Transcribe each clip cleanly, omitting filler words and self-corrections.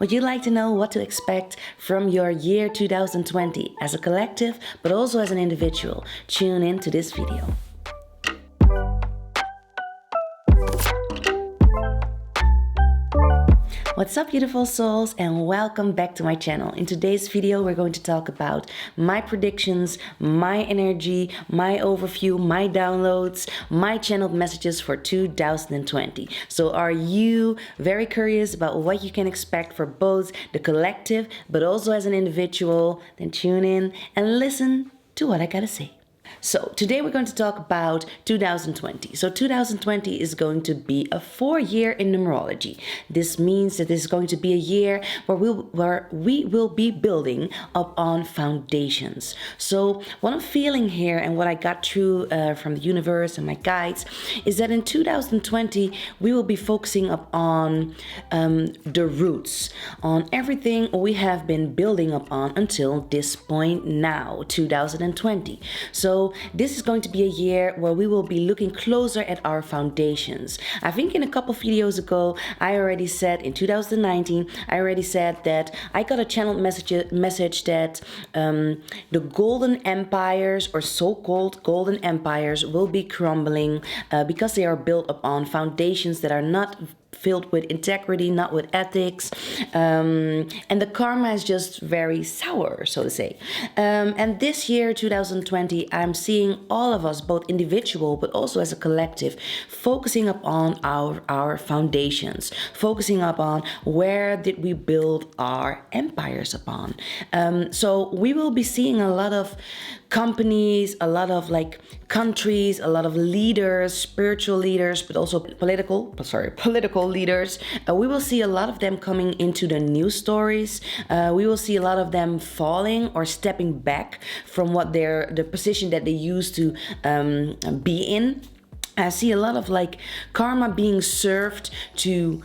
Would you like to know what to expect from your year 2020 as a collective, but also as an individual? Tune in to this video. What's up, beautiful souls, and welcome back to my channel. In today's video, we're going to talk about my predictions, my energy, my overview, my downloads, my channeled messages for 2020. So are you very curious about what you can expect for both the collective, but also as an individual? Then tune in and listen to what I gotta say. So today we're going to talk about 2020. So 2020 is going to be a 4-year in numerology. This means that this is going to be a year where we will be building up on foundations. So what I'm feeling here and what I got through from the universe and my guides is that in 2020 we will be focusing up on the roots, on everything we have been building up on until this point now, 2020. So this is going to be a year where we will be looking closer at our foundations. I think in a couple videos ago, I already said in 2019, I already said that I got a channeled message that the golden empires or so-called golden empires will be crumbling because they are built upon foundations that are not filled with integrity, not with ethics, and the karma is just very sour, so to say. And this year, 2020, I'm seeing all of us, both individual but also as a collective, focusing upon our foundations, focusing upon where did we build our empires upon. So we will be seeing a lot of companies, a lot of countries, a lot of leaders, spiritual leaders, but also political leaders. We will see a lot of them coming into the news stories. We will see a lot of them falling or stepping back from what the position that they used to be in. I see a lot of karma being served to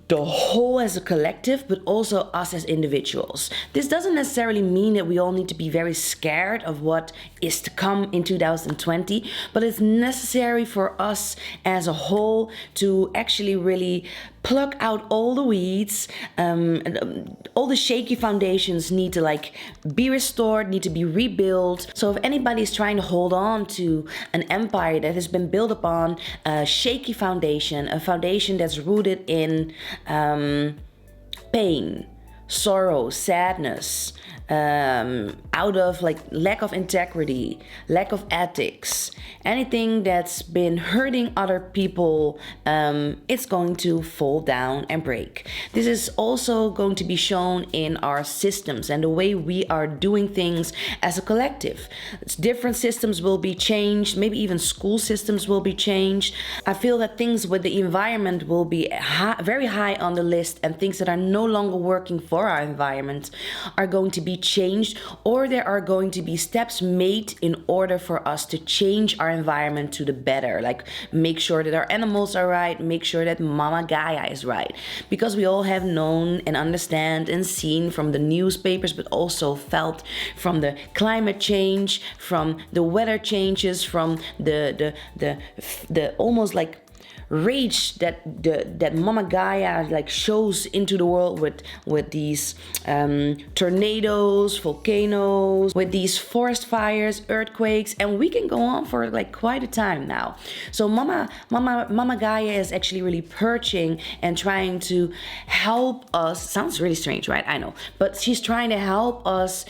the whole as a collective, but also us as individuals. This doesn't necessarily mean that we all need to be very scared of what is to come in 2020, but it's necessary for us as a whole to actually really pluck out all the weeds. All the shaky foundations need to be restored, need to be rebuilt. So if anybody is trying to hold on to an empire that has been built upon a shaky foundation, a foundation that's rooted in pain, sorrow, sadness, out of lack of integrity, lack of ethics, anything that's been hurting other people, it's going to fall down and break. This is also going to be shown in our systems and the way we are doing things as a collective. Different systems will be changed, maybe even school systems will be changed. I feel that things with the environment will be very high on the list, and things that are no longer working for our environment are going to be changed, or there are going to be steps made in order for us to change our environment to the better. Make sure that our animals are right, make sure that Mama Gaia is right, because we all have known and understand and seen from the newspapers, but also felt from the climate change, from the weather changes, from the almost rage that Mama Gaia shows into the world with these tornadoes, volcanoes, with these forest fires, earthquakes, and we can go on for quite a time now. So Mama Gaia is actually really purging and trying to help us. Sounds really strange, right? I know, but she's trying to help us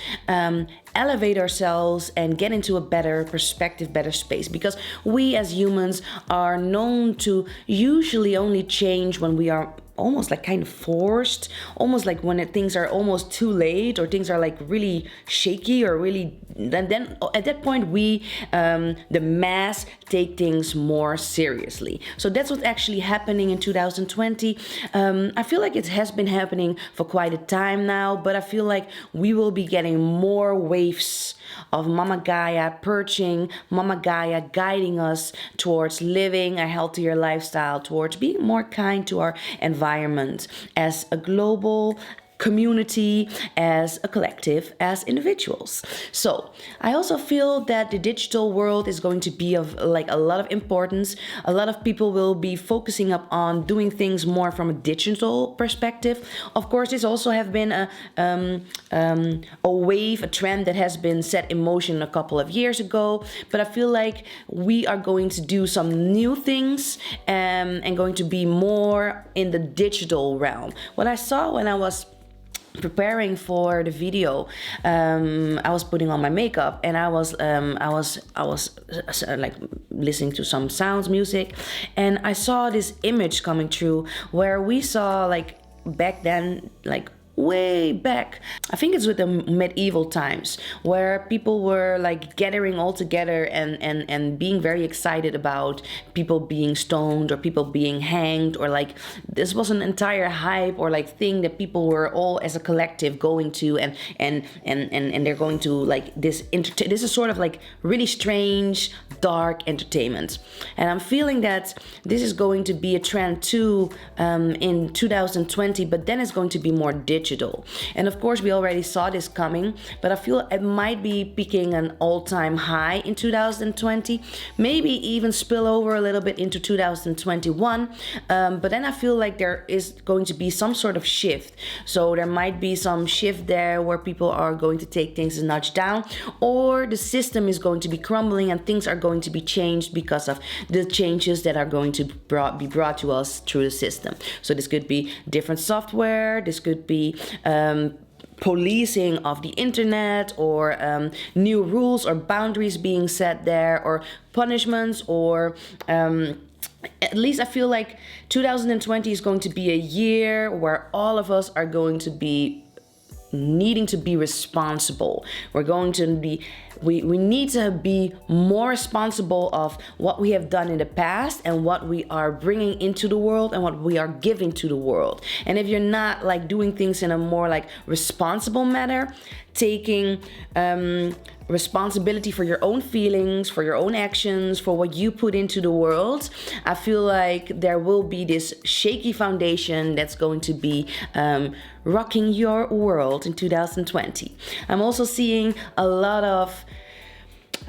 elevate ourselves and get into a better perspective, better space, because we as humans are known to usually only change when we are almost kind of forced, almost when things are almost too late, or things are really shaky, or really then at that point we the mass take things more seriously. So that's what's actually happening in 2020. I feel it has been happening for quite a time now, but I feel we will be getting more waves of Mama Gaia purging, Mama Gaia guiding us towards living a healthier lifestyle, towards being more kind to our environment as a global community, as a collective, as individuals. So I also feel that the digital world is going to be of like a lot of importance. A lot of people will be focusing up on doing things more from a digital perspective. Of course, this also have been a wave, a trend that has been set in motion a couple of years ago. But I feel like we are going to do some new things and going to be more in the digital realm. What I saw when I was preparing for the video, I was putting on my makeup and I was like listening to some sounds, music, and I saw this image coming through where we saw like back then, like way back, I think it's with the medieval times, where people were like gathering all together and being very excited about people being stoned or people being hanged, or like this was an entire hype or like thing that people were all as a collective going to, and they're going to like this is sort of like really strange dark entertainment. And I'm feeling that this is going to be a trend too in 2020, but then it's going to be more digital. And of course we already saw this coming, but I feel it might be peaking an all-time high in 2020, maybe even spill over a little bit into 2021, but then I feel like there is going to be some sort of shift. So there might be some shift there where people are going to take things a notch down, or the system is going to be crumbling and things are going to be changed because of the changes that are going to be brought to us through the system. So this could be different software, this could be policing of the internet, or new rules or boundaries being set there, or punishments, or at least I feel like 2020 is going to be a year where all of us are going to be needing to be responsible. We're going to be, we need to be more responsible of what we have done in the past and what we are bringing into the world and what we are giving to the world. And if you're not like doing things in a more like responsible manner, taking responsibility for your own feelings, for your own actions, for what you put into the world, I feel like there will be this shaky foundation that's going to be rocking your world in 2020. I'm also seeing a lot of,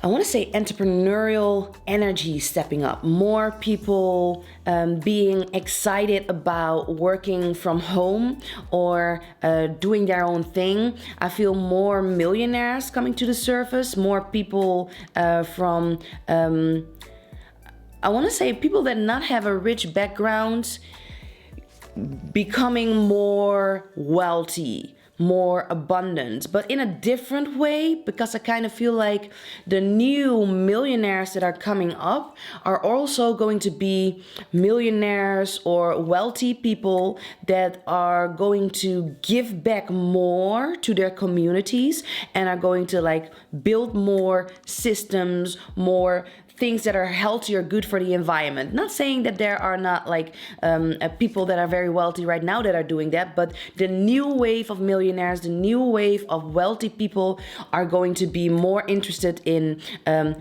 I want to say, entrepreneurial energy stepping up. More people being excited about working from home or doing their own thing. I feel more millionaires coming to the surface, more people from, I want to say, people that not have a rich background becoming more wealthy, more abundant, but in a different way, because I kind of feel like the new millionaires that are coming up are also going to be millionaires or wealthy people that are going to give back more to their communities and are going to like build more systems, more things that are healthier, good for the environment. Not saying that there are not like people that are very wealthy right now that are doing that, but the new wave of millionaires, the new wave of wealthy people are going to be more interested in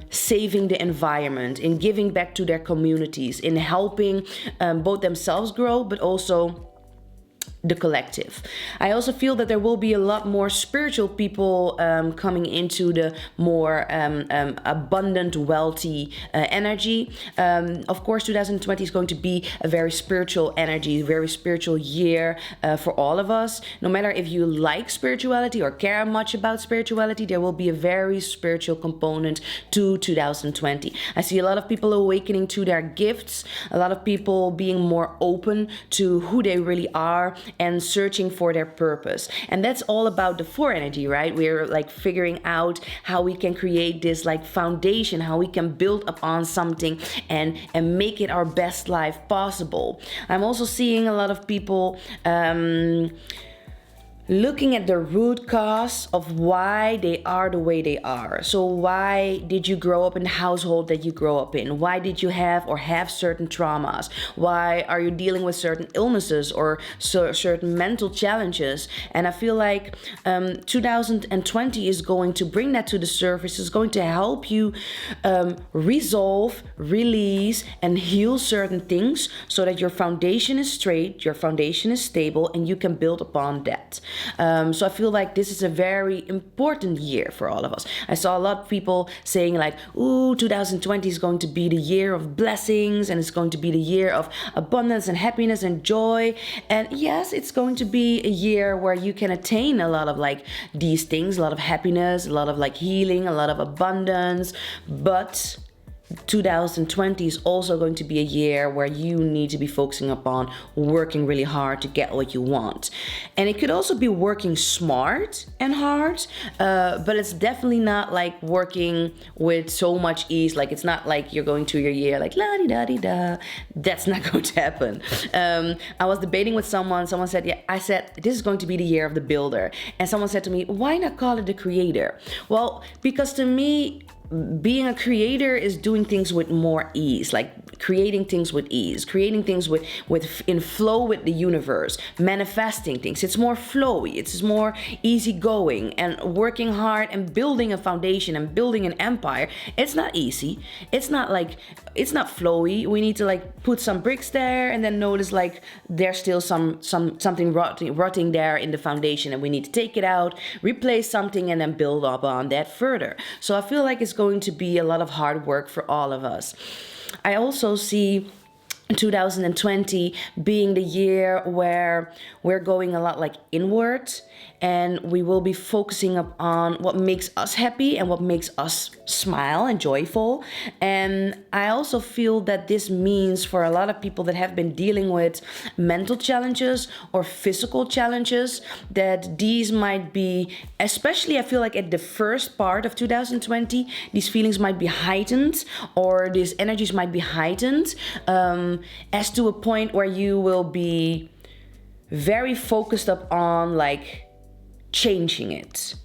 saving the environment, in giving back to their communities, in helping both themselves grow, but also the collective. I also feel that there will be a lot more spiritual people coming into the more abundant, wealthy energy. Of course, 2020 is going to be a very spiritual energy, very spiritual year for all of us. No matter if you like spirituality or care much about spirituality, there will be a very spiritual component to 2020. I see a lot of people awakening to their gifts, a lot of people being more open to who they really are and searching for their purpose. And that's all about the 4 energy, right? We're like figuring out how we can create this like foundation, how we can build upon something and make it our best life possible. I'm also seeing a lot of people looking at the root cause of why they are the way they are. So why did you grow up in the household that you grow up in? Why did you have certain traumas? Why are you dealing with certain illnesses or certain mental challenges? And I feel like 2020 is going to bring that to the surface, is going to help you resolve, release, and heal certain things so that your foundation is straight, your foundation is stable, and you can build upon that. So I feel like this is a very important year for all of us. I saw a lot of people saying like, ooh, 2020 is going to be the year of blessings, and it's going to be the year of abundance and happiness and joy. And yes, it's going to be a year where you can attain a lot of like these things, a lot of happiness, a lot of like healing, a lot of abundance. But 2020 is also going to be a year where you need to be focusing upon working really hard to get what you want. And it could also be working smart and hard, but it's definitely not like working with so much ease. Like, it's not like you're going through your year like la-di-da-di-da. That's not going to happen. I was debating with someone said, yeah, I said, this is going to be the year of the builder. And someone said to me, why not call it the creator? Well, because to me, being a creator is doing things with more ease, like creating things with ease, creating things with in flow with the universe, manifesting things. It's more flowy, it's more easygoing, and working hard and building a foundation and building an empire. It's not easy. It's not flowy. We need to like put some bricks there and then notice like there's still something rotting there in the foundation, and we need to take it out, replace something, and then build up on that further. So I feel like it's going to be a lot of hard work for all of us. I also see 2020 being the year where we're going a lot like inward, and we will be focusing up on what makes us happy and what makes us smile and joyful. And I also feel that this means for a lot of people that have been dealing with mental challenges or physical challenges, that these might be, especially I feel like at the first part of 2020, these feelings might be heightened, or these energies might be heightened, as to a point where you will be very focused up on like changing it,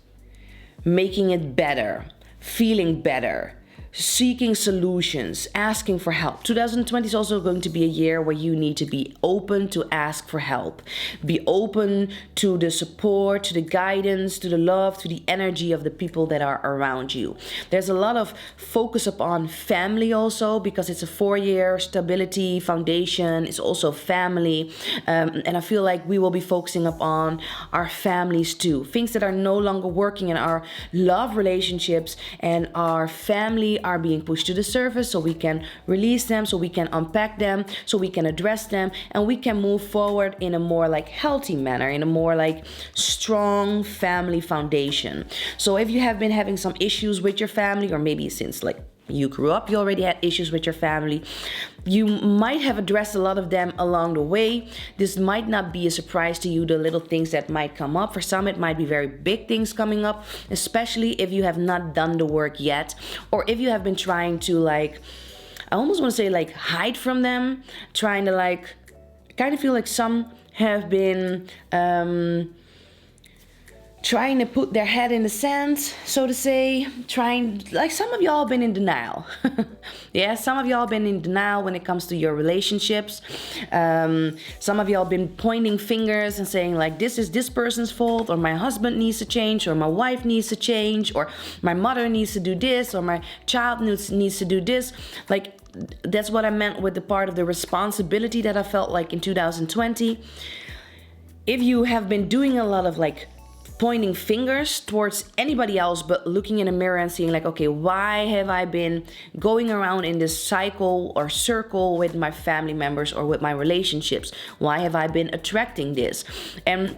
making it better, feeling better, seeking solutions, asking for help. 2020 is also going to be a year where you need to be open to ask for help, be open to the support, to the guidance, to the love, to the energy of the people that are around you. There's a lot of focus upon family also, because it's a 4-year stability foundation. It's also family, and I feel like we will be focusing upon our families too, things that are no longer working in our love relationships, and our family are being pushed to the surface, so we can release them, so we can unpack them, so we can address them, and we can move forward in a more like healthy manner, in a more like strong family foundation. So if you have been having some issues with your family, or maybe since like you grew up, you already had issues with your family, you might have addressed a lot of them along the way. This might not be a surprise to you, the little things that might come up. For some, it might be very big things coming up, especially if you have not done the work yet, or if you have been trying to like, I almost want to say like hide from them, trying to like, kind of feel like some have been trying to put their head in the sand, so to say, like some of y'all been in denial. Yeah, some of y'all been in denial when it comes to your relationships. Some of y'all been pointing fingers and saying like, this is this person's fault, or my husband needs to change, or my wife needs to change, or my mother needs to do this, or my child needs to do this. Like, that's what I meant with the part of the responsibility that I felt like in 2020. If you have been doing a lot of like pointing fingers towards anybody else, but looking in a mirror and seeing like, okay, why have I been going around in this cycle or circle with my family members or with my relationships? Why have I been attracting this? And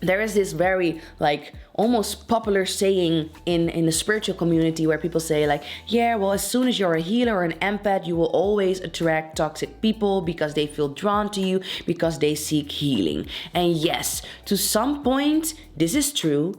there is this very like almost popular saying in the spiritual community where people say like, yeah, well, as soon as you're a healer or an empath, you will always attract toxic people because they feel drawn to you, because they seek healing. And yes, to some point, this is true.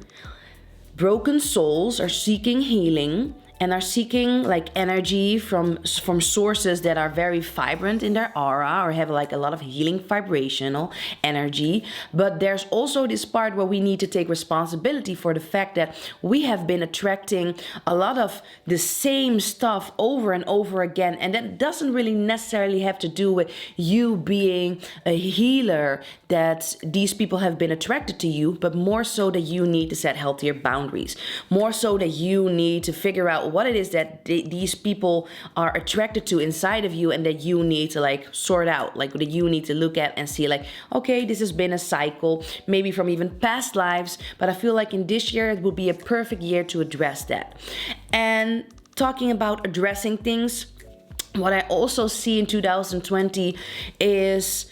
Broken souls are seeking healing and are seeking like energy from sources that are very vibrant in their aura, or have like a lot of healing vibrational energy. But there's also this part where we need to take responsibility for the fact that we have been attracting a lot of the same stuff over and over again. And that doesn't really necessarily have to do with you being a healer, that these people have been attracted to you, but more so that you need to set healthier boundaries, more so that you need to figure out out what it is that these people are attracted to inside of you, and that you need to like sort out, like that you need to look at and see like, okay, this has been a cycle, maybe from even past lives, but I feel like in this year it will be a perfect year to address that. And talking about addressing things, what I also see in 2020 is,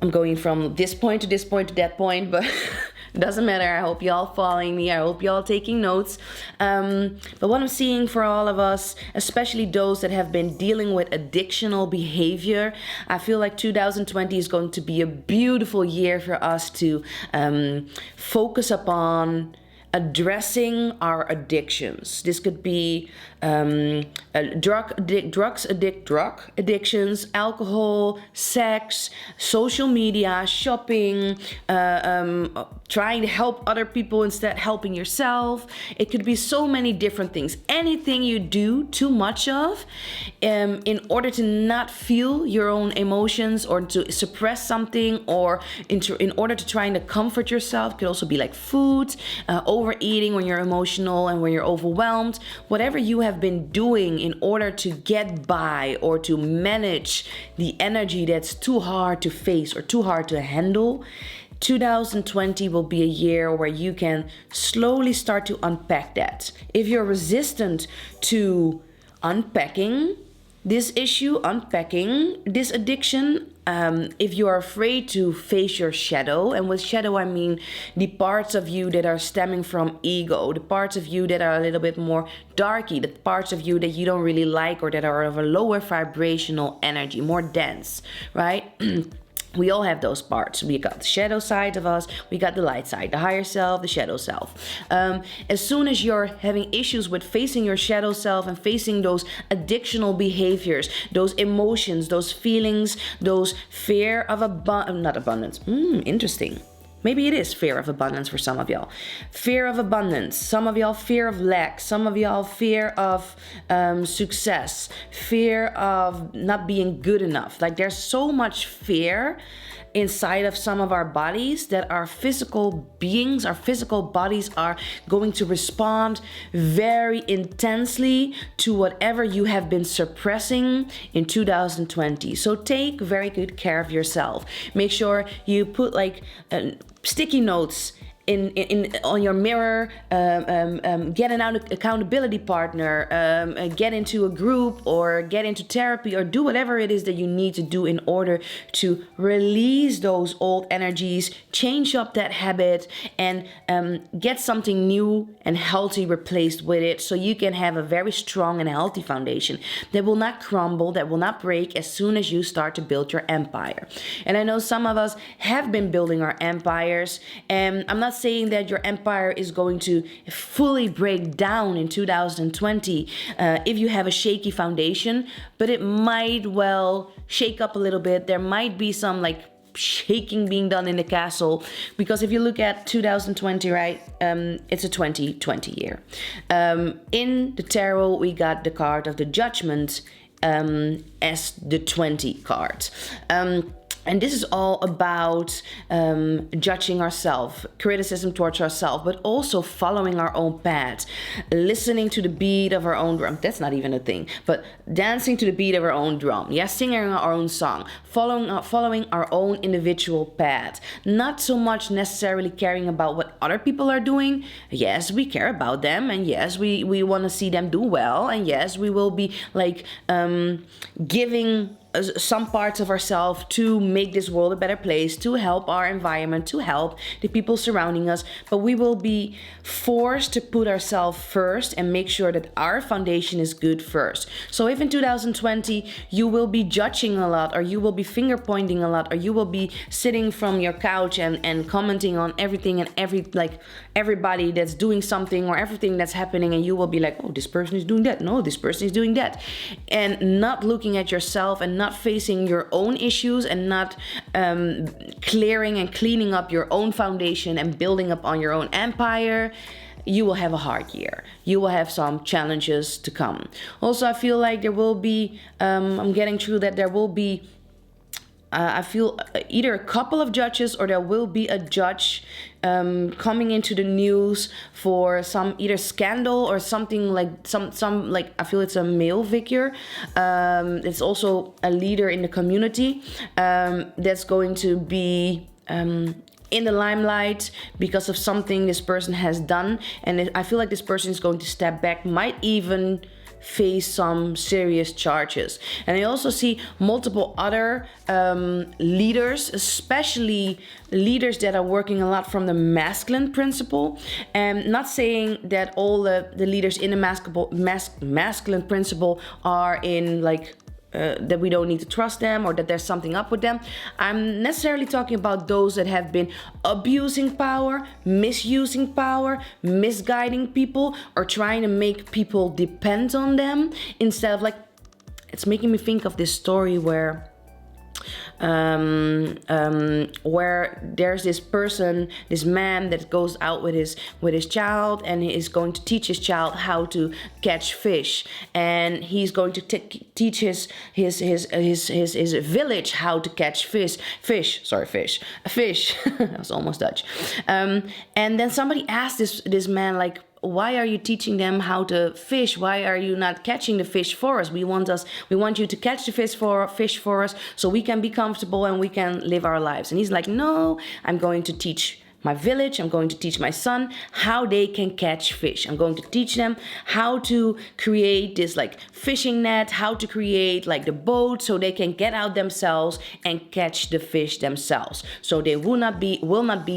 I'm going from this point to this point to that point, but doesn't matter. I hope y'all following me. I hope y'all taking notes. But what I'm seeing for all of us, especially those that have been dealing with addictional behavior, I feel like 2020 is going to be a beautiful year for us to focus upon addressing our addictions. This could be drug addictions, alcohol, sex, social media, shopping, trying to help other people instead helping yourself. It could be so many different things. Anything you do too much of in order to not feel your own emotions, or to suppress something, or in order to trying to comfort yourself. It could also be like food, overeating when you're emotional and when you're overwhelmed. Whatever you have been doing in order to get by or to manage the energy that's too hard to face or too hard to handle, 2020 will be a year where you can slowly start to unpack that. If you're resistant to unpacking this issue, unpacking this addiction, if you are afraid to face your shadow, and with shadow I mean the parts of you that are stemming from ego, the parts of you that are a little bit more darky, the parts of you that you don't really like, or that are of a lower vibrational energy, more dense, right? We all have those parts. We got the shadow side of us, we got the light side, the higher self, the shadow self. As soon as you're having issues with facing your shadow self and facing those addictional behaviors, those emotions, those feelings, those fear of not abundance. Interesting. Maybe it is fear of abundance for some of y'all. Fear of abundance. Some of y'all fear of lack. Some of y'all fear of success. Fear of not being good enough. Like there's so much fear inside of some of our bodies that our physical beings, our physical bodies are going to respond very intensely to whatever you have been suppressing in 2020. So take very good care of yourself. Make sure you put like sticky notes on your mirror, get an accountability partner, get into a group or get into therapy, or do whatever it is that you need to do in order to release those old energies, change up that habit, and get something new and healthy replaced with it, so you can have a very strong and healthy foundation that will not crumble, that will not break as soon as you start to build your empire. And I know some of us have been building our empires, and I'm not saying that your empire is going to fully break down in 2020 if you have a shaky foundation, but it might well shake up a little bit. There might be some like shaking being done in the castle, because if you look at 2020, right, it's a 2020 year. In the tarot we got the card of the Judgment as the 20 card. And this is all about judging ourselves, criticism towards ourselves, but also following our own path, listening to the beat of our own drum. That's not even a thing, but dancing to the beat of our own drum. Yeah, singing our own song, following our own individual path. Not so much necessarily caring about what other people are doing. Yes, we care about them, and yes, we want to see them do well, and yes, we will be like giving some parts of ourselves to make this world a better place, to help our environment, to help the people surrounding us. But we will be forced to put ourselves first and make sure that our foundation is good first. So if in 2020 you will be judging a lot, or you will be finger pointing a lot, or you will be sitting from your couch and commenting on everything and everybody that's doing something or everything that's happening, and you will be like, oh, this person is doing that, no, this person is doing that, and not looking at yourself and not facing your own issues, and not clearing and cleaning up your own foundation and building up on your own empire, you will have a hard year. You will have some challenges to come. Also, I feel like there will be, I'm getting through that there will be I feel either a couple of judges or there will be a judge coming into the news for some either scandal or something like some like I feel it's a male figure. It's also a leader in the community that's going to be in the limelight because of something this person has done, and I feel like this person is going to step back, might even face some serious charges. And I also see multiple other leaders, especially leaders that are working a lot from the masculine principle. And not saying that all the leaders in the masculine principle are in like that we don't need to trust them or that there's something up with them. I'm necessarily talking about those that have been abusing power, misusing power, misguiding people, or trying to make people depend on them instead of like, it's making me think of this story where there's this person, this man that goes out with his child, and he is going to teach his child how to catch fish, and he's going to teach his village how to catch fish. That was almost Dutch. And then somebody asked this man like, why are you teaching them how to fish? Why are you not catching the fish for us? We want you to catch the fish for us so we can be comfortable and we can live our lives. And he's like, no, I'm going to teach my village, I'm going to teach my son how they can catch fish. I'm going to teach them how to create this like fishing net, how to create like the boat so they can get out themselves and catch the fish themselves. So they will not be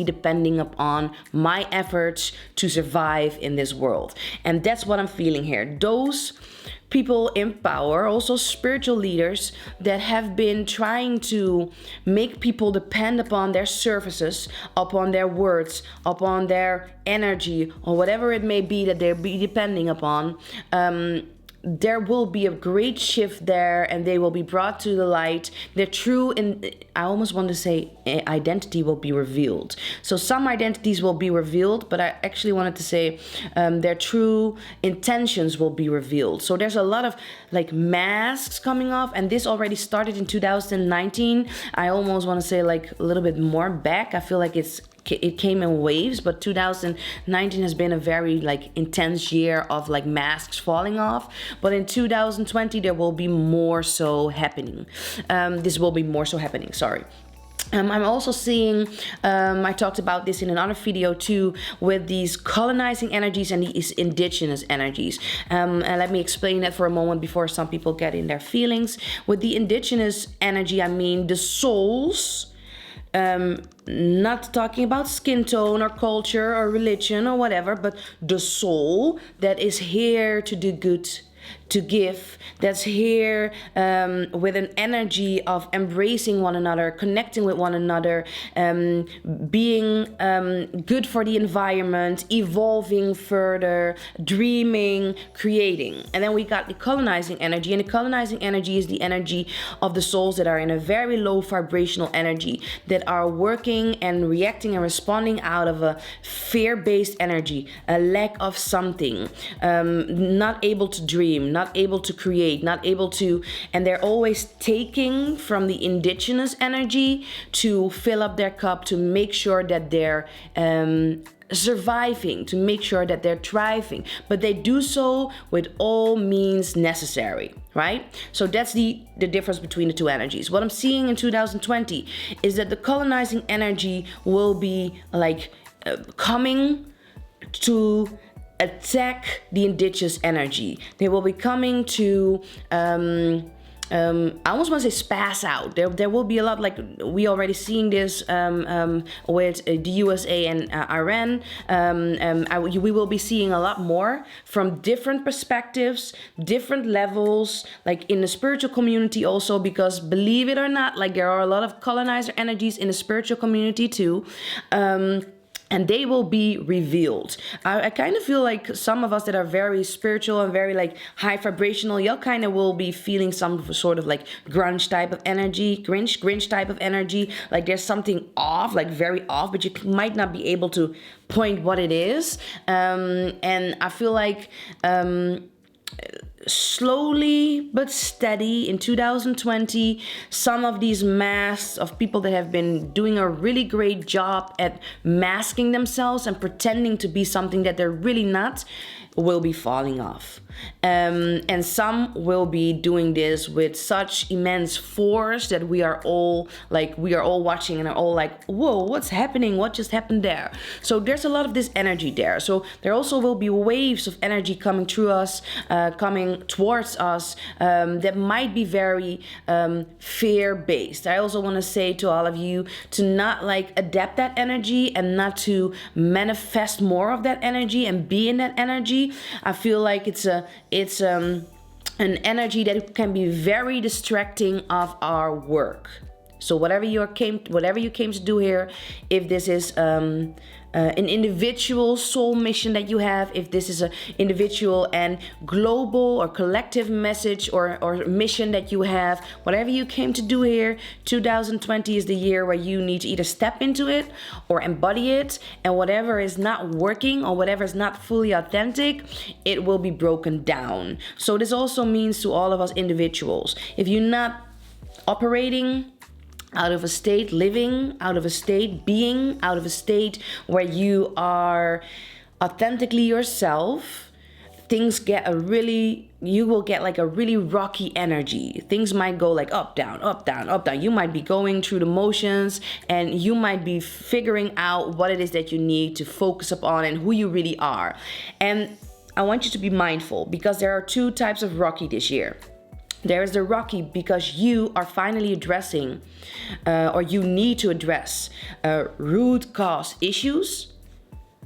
depending upon my efforts to survive in this world. And that's what I'm feeling here. Those people in power, also spiritual leaders that have been trying to make people depend upon their services, upon their words, upon their energy, or whatever it may be that they'll be depending upon. There will be a great shift there, and they will be brought to the light. Their true, I almost want to say, identity will be revealed. So some identities will be revealed, but I actually wanted to say their true intentions will be revealed. So there's a lot of like masks coming off, and this already started in 2019. I almost want to say like a little bit more back. I feel like it came in waves, but 2019 has been a very like intense year of like masks falling off. But in 2020 there will be more so happening. This will be more so happening, sorry. I'm also seeing, I talked about this in another video too, with these colonizing energies and these indigenous energies. And let me explain that for a moment before some people get in their feelings. With the indigenous energy, I mean the souls. Not talking about skin tone or culture or religion or whatever, but the soul that is here to do good, to give, that's here with an energy of embracing one another, connecting with one another, being good for the environment, evolving further, dreaming, creating. And then we got the colonizing energy, and the colonizing energy is the energy of the souls that are in a very low vibrational energy, that are working and reacting and responding out of a fear-based energy, a lack of something, not able to dream, not able to create, not able to, and they're always taking from the indigenous energy to fill up their cup, to make sure that they're surviving, to make sure that they're thriving, but they do so with all means necessary, right? So that's the difference between the two energies. What I'm seeing in 2020 is that the colonizing energy will be like coming to attack the indigenous energy. They will be coming to I almost want to say spaz out. There will be a lot, like we already seeing this with the USA and Iran. We will be seeing a lot more from different perspectives, different levels, like in the spiritual community also, because believe it or not, like there are a lot of colonizer energies in the spiritual community too. And they will be revealed. I kind of feel like some of us that are very spiritual and very like high vibrational, y'all kind of will be feeling some sort of like grunge type of energy, Grinch type of energy. Like there's something off, like very off, but you might not be able to point what it is. And I feel like slowly but steady in 2020, some of these masks of people that have been doing a really great job at masking themselves and pretending to be something that they're really not will be falling off. And some will be doing this with such immense force that we are all watching and are all like, whoa, what's happening? What just happened there? So there's a lot of this energy there. So there also will be waves of energy coming through us, coming towards us, that might be very fear-based. I also want to say to all of you to not like adapt that energy and not to manifest more of that energy and be in that energy. I feel like it's an energy that can be very distracting of our work. So whatever you came to do here, if this is an individual soul mission that you have, if this is an individual and global or collective message or mission that you have, whatever you came to do here, 2020 is the year where you need to either step into it or embody it, and whatever is not working or whatever is not fully authentic, it will be broken down. So this also means to all of us individuals, if you're not operating out of a state, living out of a state, being out of a state where you are authentically yourself, you will get like a really rocky energy. Things might go like up, down, up, down, up, down. You might be going through the motions and you might be figuring out what it is that you need to focus upon and who you really are. And I want you to be mindful because there are two types of rocky this year. There is the rocky because you are finally addressing or you need to address root cause issues,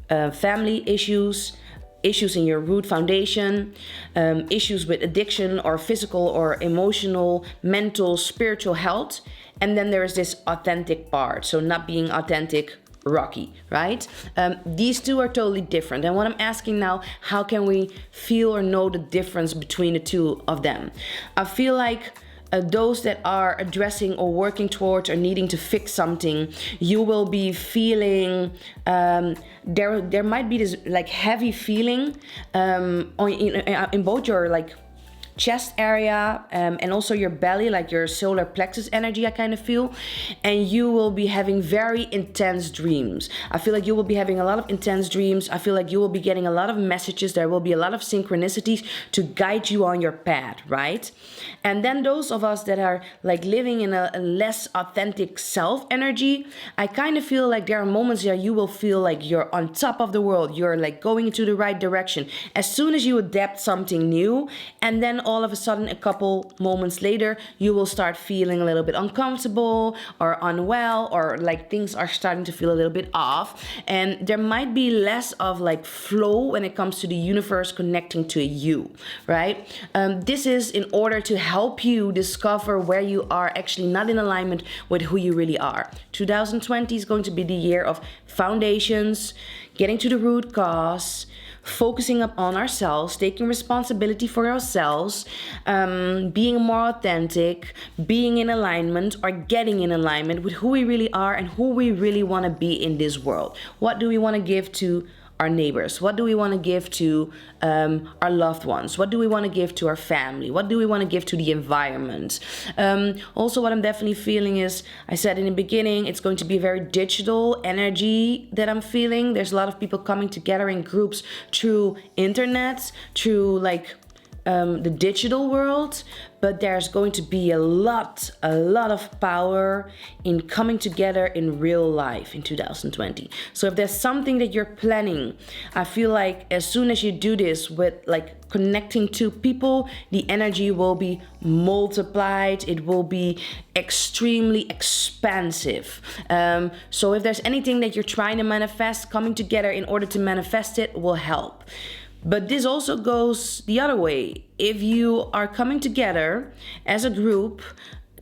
family issues in your root foundation, issues with addiction or physical or emotional, mental, spiritual health. And then there is this authentic part. So not being authentic, rocky, right? These two are totally different. And what I'm asking now, how can we feel or know the difference between the two of them? I feel like those that are addressing or working towards or needing to fix something, you will be feeling there might be this like heavy feeling in both your like chest area and also your belly, like your solar plexus energy, I kind of feel. And you will be having very intense dreams. I feel like you will be having a lot of intense dreams. I feel like you will be getting a lot of messages. There will be a lot of synchronicities to guide you on your path, right? And then those of us that are like living in a less authentic self energy, I kind of feel like there are moments where you will feel like you're on top of the world. You're like going into the right direction. As soon as you adapt something new, and then all of a sudden, a couple moments later, you will start feeling a little bit uncomfortable or unwell, or like things are starting to feel a little bit off. And there might be less of like flow when it comes to the universe connecting to you, right? This is in order to help you discover where you are actually not in alignment with who you really are. 2020 is going to be the year of foundations, getting to the root cause, focusing up on ourselves, taking responsibility for ourselves, being more authentic, being in alignment or getting in alignment with who we really are and who we really want to be in this world. What do we want to give to our neighbors? What do we want to give to our loved ones? What do we want to give to our family? What do we want to give to the environment? Also, what I'm definitely feeling is, I said in the beginning, it's going to be a very digital energy that I'm feeling. There's a lot of people coming together in groups through internet, through like the digital world, but there's going to be a lot of power in coming together in real life in 2020. So if there's something that you're planning, I feel like as soon as you do this with like connecting to people, the energy will be multiplied. It will be extremely expansive. So if there's anything that you're trying to manifest, coming together in order to manifest it will help. But this also goes the other way. If you are coming together as a group,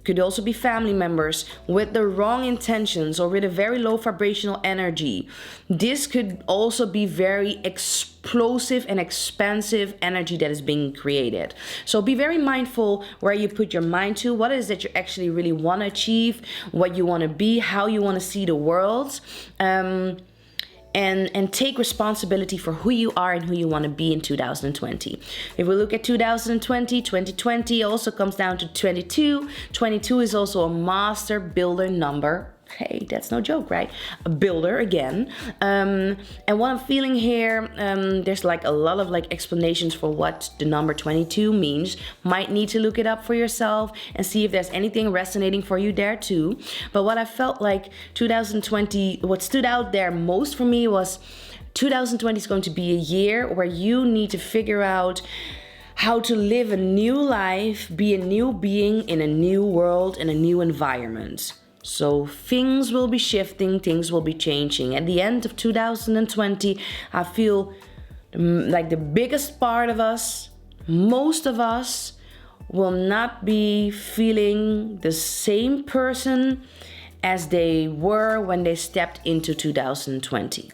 could also be family members, with the wrong intentions or with a very low vibrational energy, this could also be very explosive and expansive energy that is being created. So be very mindful where you put your mind to, what it is that you actually really want to achieve, what you want to be, how you want to see the world. and take responsibility for who you are and who you want to be in 2020. If we look at 2020, 2020 also comes down to 22. 22 is also a master builder number. Hey, that's no joke, right? A builder again. And what I'm feeling here, there's like a lot of like explanations for what the number 22 means. Might need to look it up for yourself and see if there's anything resonating for you there too. But what I felt like 2020, what stood out there most for me was 2020 is going to be a year where you need to figure out how to live a new life, be a new being in a new world, in a new environment. So things will be shifting, things will be changing. At the end of 2020, I feel like the biggest part of us, most of us, will not be feeling the same person as they were when they stepped into 2020.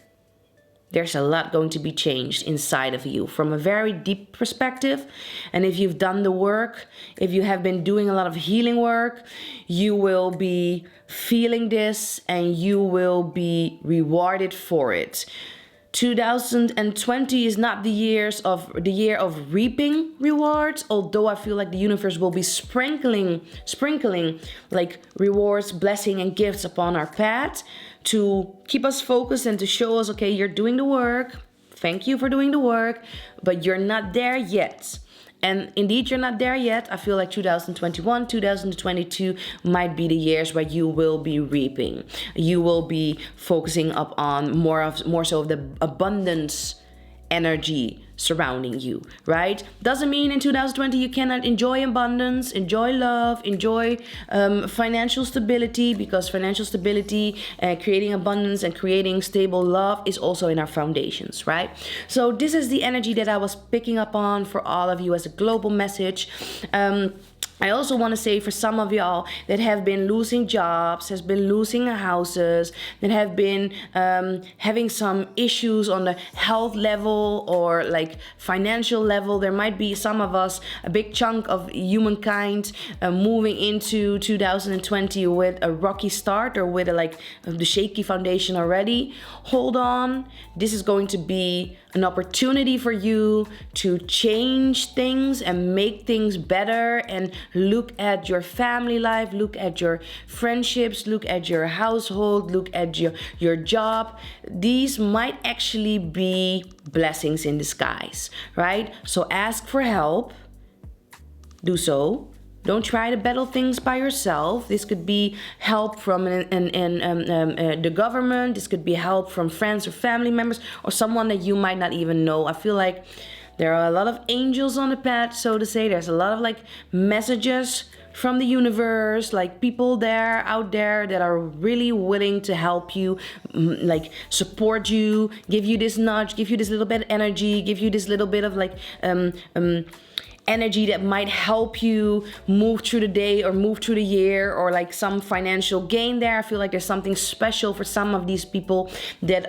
There's a lot going to be changed inside of you from a very deep perspective. And if you've done the work, if you have been doing a lot of healing work, you will be feeling this and you will be rewarded for it. 2020 is not the year of reaping rewards, although I feel like the universe will be sprinkling like rewards, blessing and gifts upon our path to keep us focused and to show us, okay, you're doing the work. Thank you for doing the work, but you're not there yet. And indeed, you're not there yet. I feel like 2021, 2022 might be the years where you will be reaping. You will be focusing up on more so of the abundance energy surrounding you, right? Doesn't mean in 2020 you cannot enjoy abundance, enjoy love, enjoy financial stability, because financial stability, creating abundance and creating stable love is also in our foundations, right? So this is the energy that I was picking up on for all of you as a global message. I also want to say for some of y'all that have been losing jobs, has been losing houses, that have been having some issues on the health level or like financial level. There might be some of us, a big chunk of humankind moving into 2020 with a rocky start or with the shaky foundation already. Hold on. This is going to be an opportunity for you to change things and make things better, and look at your family life, look at your friendships, look at your household, look at your job. These might actually be blessings in disguise, right? So ask for help. Do so. Don't try to battle things by yourself. This could be help from the government. This could be help from friends or family members or someone that you might not even know. I feel like there are a lot of angels on the path, so to say. There's a lot of messages from the universe, people out there that are really willing to help you, support you, give you this nudge, give you this little bit of energy, give you this little bit of energy that might help you move through the day or move through the year, or some financial gain there. I feel like there's something special for some of these people that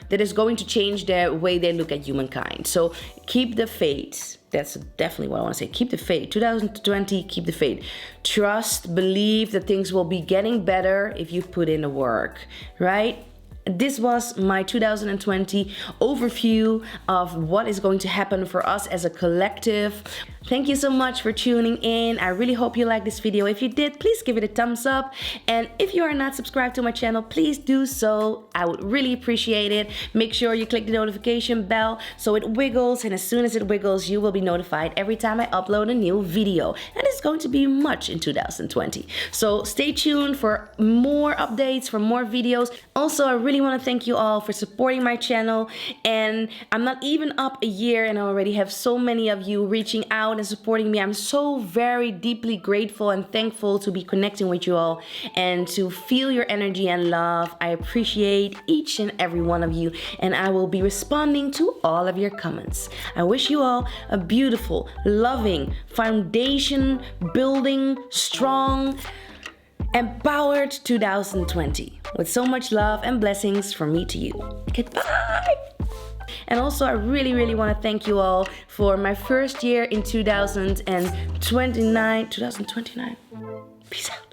is going to change the way they look at humankind. So keep the faith. That's definitely what I want to say. Keep the faith. 2020, keep the faith. Trust, believe that things will be getting better if you put in the work, right? This was my 2020 overview of what is going to happen for us as a collective. Thank you so much for tuning in. I really hope you liked this video. If you did, please give it a thumbs up. And if you are not subscribed to my channel, please do so. I would really appreciate it. Make sure you click the notification bell so it wiggles. And as soon as it wiggles, you will be notified every time I upload a new video. And it's going to be much in 2020. So stay tuned for more updates, for more videos. Also, I really want to thank you all for supporting my channel. And I'm not even up a year and I already have so many of you reaching out and supporting me. I'm so very deeply grateful and thankful to be connecting with you all and to feel your energy and love. I appreciate each and every one of you, and I will be responding to all of your comments. I wish you all a beautiful, loving, foundation building, strong, empowered 2020 with so much love and blessings from me to you. Goodbye. And also, I really, really want to thank you all for my first year in 2029. Peace out.